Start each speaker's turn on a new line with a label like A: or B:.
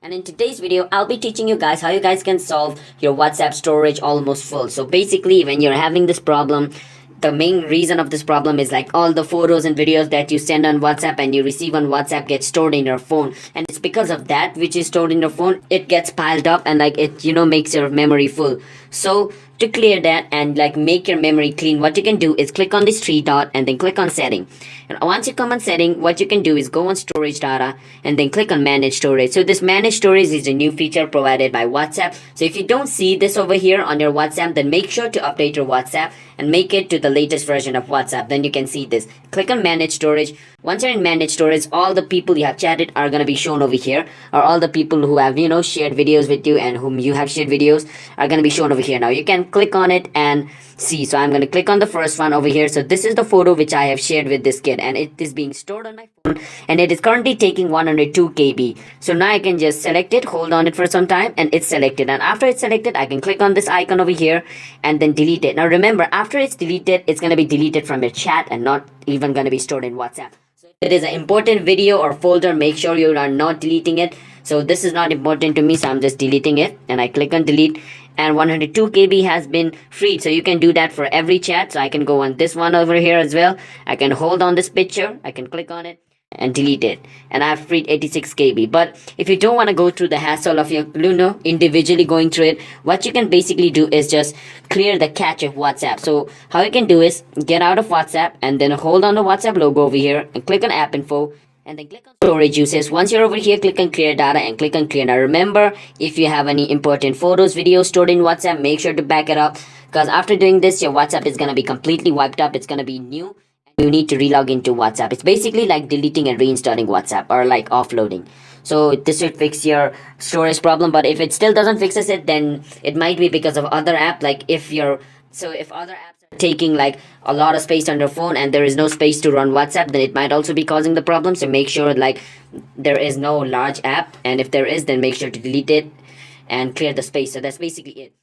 A: And in today's video, I'll be teaching you guys how you guys can solve your WhatsApp storage almost full. So basically, when you're having this problem, the main reason of this problem is like all the photos and videos that you send on WhatsApp and you receive on WhatsApp get stored in your phone. And it's because of that which is stored in your phone, it gets piled up and like it, makes your memory full. So to clear that and like make your memory clean, what you can do is click on this three dot and then click on setting. And once you come on setting, what you can do is go on storage data and then click on manage storage. So this manage storage is a new feature provided by WhatsApp. So if you don't see this over here on your WhatsApp, then make sure to update your WhatsApp and make it to the latest version of WhatsApp. Then you can see this. Click on manage storage. Once you're in manage storage, all the people you have chatted are going to be shown over here, or all the people who have shared videos with you and whom you have shared videos are going to be shown over here. Now you can click on it and see. So I'm going to click on the first one over here. So this is the photo which I have shared with this kid, and it is being stored on my phone, and it is currently taking 102 KB. So now I can just select it, hold on it for some time, and it's selected. And after it's selected, I can click on this icon over here and then delete it. Now remember, after it's deleted, it's going to be deleted from your chat and not even going to be stored in WhatsApp. So if it is an important video or folder, make sure you are not deleting it. So this is not important to me, so I'm just deleting it, and I click on delete, and 102 KB has been freed. So you can do that for every chat. So I can go on this one over here as well. I can hold on this picture, I can click on it and delete it, and I've freed 86 KB. But if you don't want to go through the hassle of your individually going through it, what you can basically do is just clear the cache of WhatsApp. So how you can do is get out of WhatsApp and then hold on the WhatsApp logo over here and click on app info and then click on storage uses. Once you're over here, click on clear data and click on clear. Now remember, if you have any important photos, videos stored in WhatsApp, make sure to back it up, because after doing this, your WhatsApp is going to be completely wiped up. It's going to be new. You need to relog into WhatsApp. It's basically like deleting and reinstalling WhatsApp, or like offloading. So this should fix your storage problem. But if it still doesn't fixes it, then it might be because of other app. Like if other apps are taking like a lot of space on your phone and there is no space to run WhatsApp, then it might also be causing the problem. So make sure like there is no large app, and if there is, then make sure to delete it and clear the space. So that's basically it.